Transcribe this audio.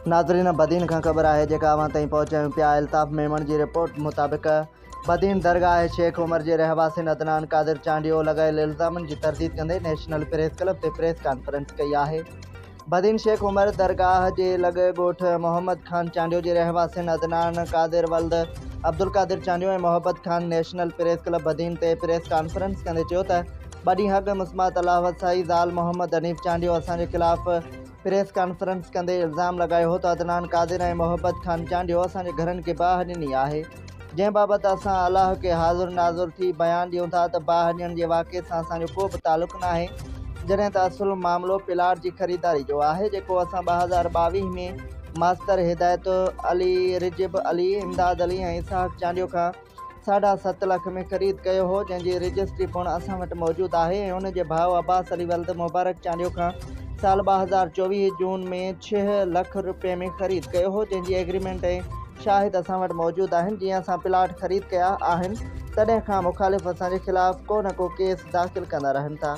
नाज़रीन, बदीन खां ख़बर आहे जेका अवां ताईं पहुचायूं पिया। अल्ताफ़ मेमन जी रिपोर्ट मुताबिक़ बदीन दरगाह शेख उमर जे रहवासी अदनान कादिर चांडियो लॻायल इल्ज़ामनि जी तरदीद कंदे नेशनल प्रेस क्लब ते प्रेस कॉन्फ्रेंस कई आहे। बदीन शेख उमर दरगाह जे लॻ ॻोठ मोहम्मद खान चांडियो जे रहवासी अदनान कादिर वल्द अब्दुल कादिर चांडियो ऐं मोहब्बत Khan national press club Badin ते प्रेस कॉन्फ्रेंस कंदे चयो त ॿ ॾींहं अॻु मुस्मात अलाहवत साई ज़ाल मोहम्मद हनीफ़ चांडियो असांजे ख़िलाफ़ प्रेस कॉन्फ्रेंस कंदे इल्ज़ाम लगायो हो त अदनान कादिर ऐं मोहब्बत खान चांडियो असांजे घरनि खे बाहि ॾिनी आहे, जंहिं बाबति असां अलाह खे हाज़ुर नाज़ुर थी बयान ॾियूं था त बाहि ॾियण जे वाक़े सां असांजो को बि तालुक़ु न आहे, जॾहिं त असुलु मामिलो प्लाट जी ख़रीदारी जो आहे, जेको असां 2022 में मास्तर हिदायत अली, रिजब अली, इमदाद अली ऐं इसहाक चांडियो खां 7.5 लाख में ख़रीद कयो हो, जंहिंजी रजिस्ट्री पिणु असां वटि मौजूदु आहे ऐं उन जे भाउ अब्बास अली वल्द मुबारक चांडियो खां साल 2024 जून में 6 लाख रुपए में ख़रीद कयो हो, जंहिंजी एग्रीमेंट ऐं शाहिद असां वटि मौजूदु आहिनि। जीअं असां प्लाट ख़रीद कया आहिनि तॾहिं खां मुख़ालिफ़ असांजे ख़िलाफ़ को न को केस दाख़िल कंदा रहनि था।